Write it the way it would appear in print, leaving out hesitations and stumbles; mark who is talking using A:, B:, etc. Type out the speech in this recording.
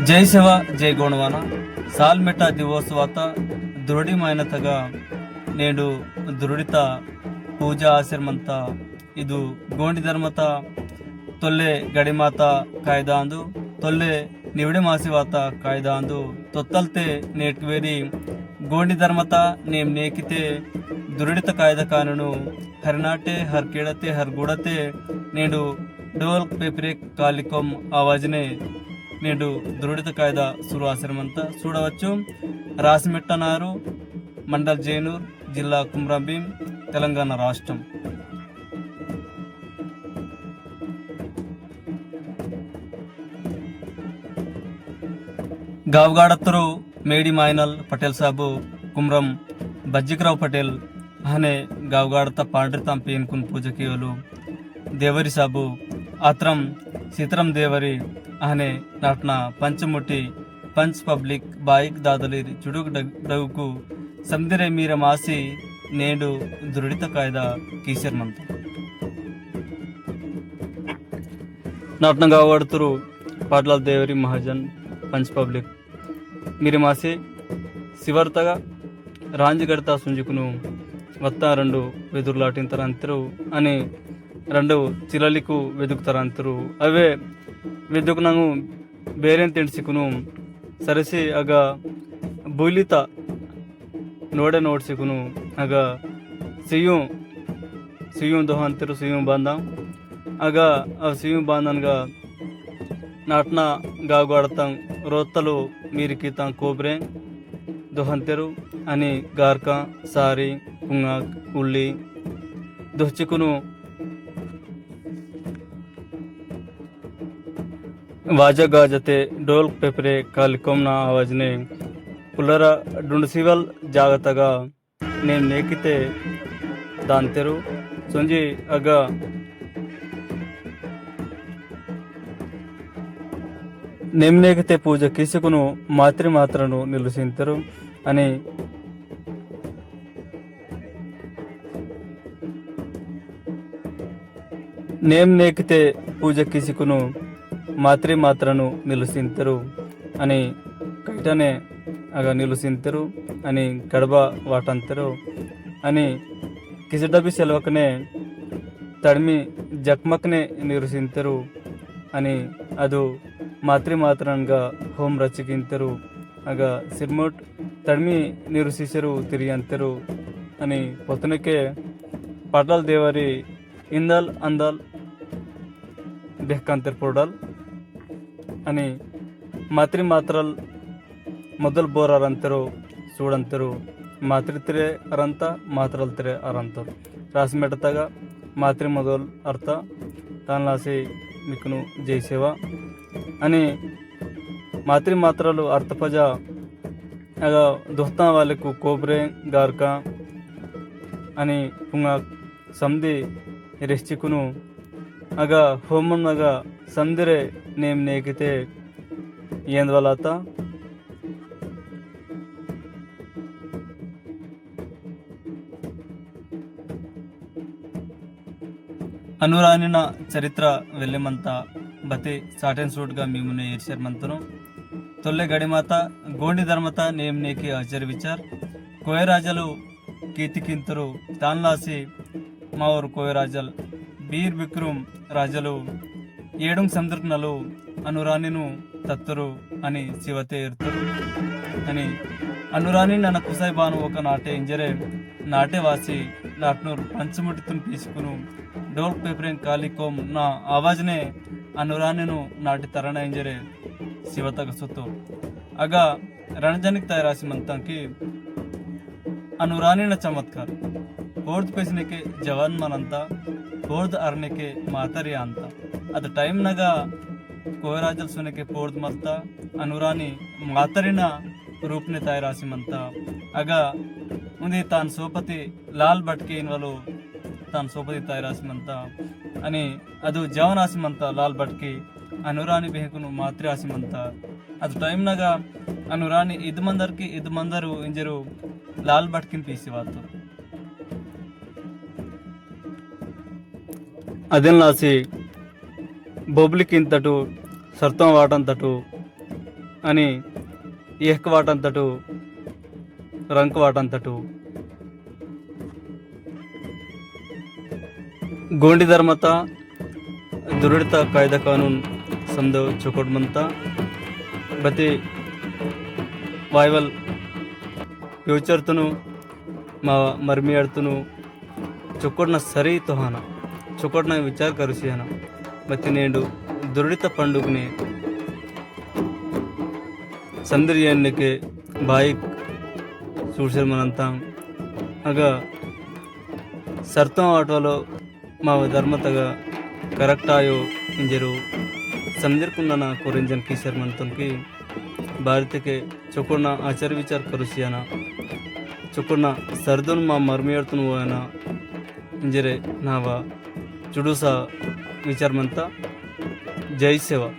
A: ಜೈ ಶಿವ ಜೈ ಗೋಣವಾನ ಸಾಲ್ಮೆಟ ದಿವೋತ್ಸವಾತ ದೃಢಿಮೈನತಗ నేడు దృఢిత పూజ ఆశ్రమంత ಇದು ಗೋಂಡಿ ಧರ್ಮತ ತೊಲ್ಲೆ ಗಡಿಮಾತ ಕಾಯ್ದಾಂದು ತೊಲ್ಲೆ ನಿವಡೆ ಮಾಸಿವಾತ ಕಾಯ್ದಾಂದು ತೊತ್ತಲ್ತೆ ನೇಟ್ವೇರಿ ಗೋಂಡಿ ಧರ್ಮತ ನೇಮ್ ನೇಕಿತೆ ದುರುಡಿತ ಕಾಯ್ದ ಕಾನೂನು ಹರಿನಾಟೆ ಹರ್ ಕೇಳತೆ ಹರ್ ಗುಡತೆ నేడు డోల్ పేపరే కాలికొం ఆవాజ్నే నేడు దృఢిత కాಯ್ద సురు ఆశ్రమంతా చూడవచ్చు. రాసిమెట్టనారు మండల్ జైనూర్ జిల్లా కుమ్రంభీం తెలంగాణ రాష్ట్రం. गावगाडत्तरू मेडी मायनल पटेल साहब कुमरम बज्जिकराव पटेल हाने गावगाडता पांढरतां पेनकुन पूजकीयलु देवरी साहब आत्रम सीतरम देवरी हाने नाटना पंचमुटी पंच पब्लिक बाइक दादली चुडुक डगुकु समदिरे मीर मासी नेडु दृढ़ित कायदा कीसर मंत नाटना गावगाडत्तरू पाटलाल देवरी महाजन पंच पब्लिक मीरे मासे शिवर्तगा रांजिगडता सुंजुकुनु वत्ता रंडु वेदुर्लाटिंतरांतरू अने रंडु चिललिकु वेदुक्तरांतरू अवे वेदुकनंगु बेरेन तेंडसिकुनु सरसी अग बुलिता नोडे नोड्सिकुनु अग सियु दोहांतरू सियु बांदा अग अव सियु बांदनगा नाटना गावगाडतं रोत्तलु मीरिकीतां कोब्रे दोहंतेरु अनि गारका सारी पुंगाक उल्ली दोहचिकुनु वाजा गाजते डोल पेपरे कालिकोमना आवाजने पुलरा डुंडसिवल जागतगा नेम नेकिते दांतेरु सुंजी अगा नेमनेगते पूजा कीसकुनु मातृमात्रनु निलुसिंतरू अनि नेमनेगते पूजा कीसकुनु मातृमात्रनु निलुसिंतरू अनि कैटने अग निलुसिंतरू अनि गडबा वाटंतरू अनि किसडबी सेलवकने तड़मी जक्मकने निलुसिंतरू अनि अदु मातृमात्रंगा होम रचिकिंतरू अग सिरमोट तड़मी नीरु सीसरू तिरियंतरू अनि पोतनके पाटल देवरी इंदल अंदल बेहकंतर पोडल अनि मातृमात्रल ಮೊದಲ್ ಬೋರ್ ಅರಂತರು ಸೂಡಂತರು ಮಾತೃತಿರೆ ಅರಂತ ಮಾತ್ರಲ್ತಿರೆ ಅರಂತರು ರಾಸಿ ಮೆಟತಾಗ ಮಾತೃ ಮೊದಲ್ ಅರ್ಥ ತಾನ್ಲಾಸಿ मिकनु जय सेवा अनि मातृमात्रलु अर्थपजा अग दोस्ता वाले को कोबरे गारका अनि पुंगा समदी रेस्चिकुनु अग होमन अग समदिरे नेम नेकिते येंदवलाता अनुरानिन चरित्र वेल्लेमंत बते साटेन सूटगा मीमुने येर्शर्मंतनु तोल्ले गडिमाता गोंडी धर्मता नेम नेकी आचर विचार कोयराजलु कीतिकिंतरू तान्लासी मावर कोयराजल बीर बिक्रुम राजलु येडुंग समुद्रकनलु अनुरानिनु तत्तरू अनि शिवते इर्तरू अनि अनुरानी नन कुसाई बानु ఒక నాటే ఇంజరే నాటే వాసి నాట్నూర్ పంచముటితును తీసుకును डोल पेपरें कालिकोम ना आवाज ने अनुरानिनु नाटी तरण इंजरे शिवतक सुतो अगा रणजनिक तैरासी मंता की अनुरानी न चमत्कार पोर्द पेसने के जवान मनंता पोर्द अरने के मातरी अंता अद टाइम नगा कोयराजल सुने के पोर्द मलता अनुरानी मातरिना रूप ने तैरासी मंता अगा उन्हें तान सोपति लाल बटके इनवलो तान सोपति तैरासीमंत अनि अदु जवनासीमंत लाल बटकी अनुरानी बेहकुनु मातृआसीमंत अदु टाइम नगा अनुरानी इद मंदरू इंजरू लाल बटकिन पीसीवातो अदिन लासी बोबलिकिन तटू सर्तं वाटन तटू आणि एक वाटांतटू रंक वाटांतटू गोंडी धर्मता दुरड़ता कायदा कानून समदो चुकोट मनता बते वायवल फ्यूचर तुनु मा मर्मी अडतुनु चुकोटना सरी तो हाना चुकोटना विचार करुसी हाना बते नेंडु दुरड़ित पंडुगने संदर्यन्नके बाइक सूर्सर मनंता आग सर्तं आटोलो మా ధర్మతగా కరెక్ట్ ఆయో ఇంజరు समझरकुंडना कोरिंजन कीसर मंतुनकी भारत के चुकुड़ना आचार विचार करुसियाना चुकुड़ना सर्दुन मा मर्मियर्तुन होयना इंजरे नावा चुडुसा विचार मंता जय सेवा।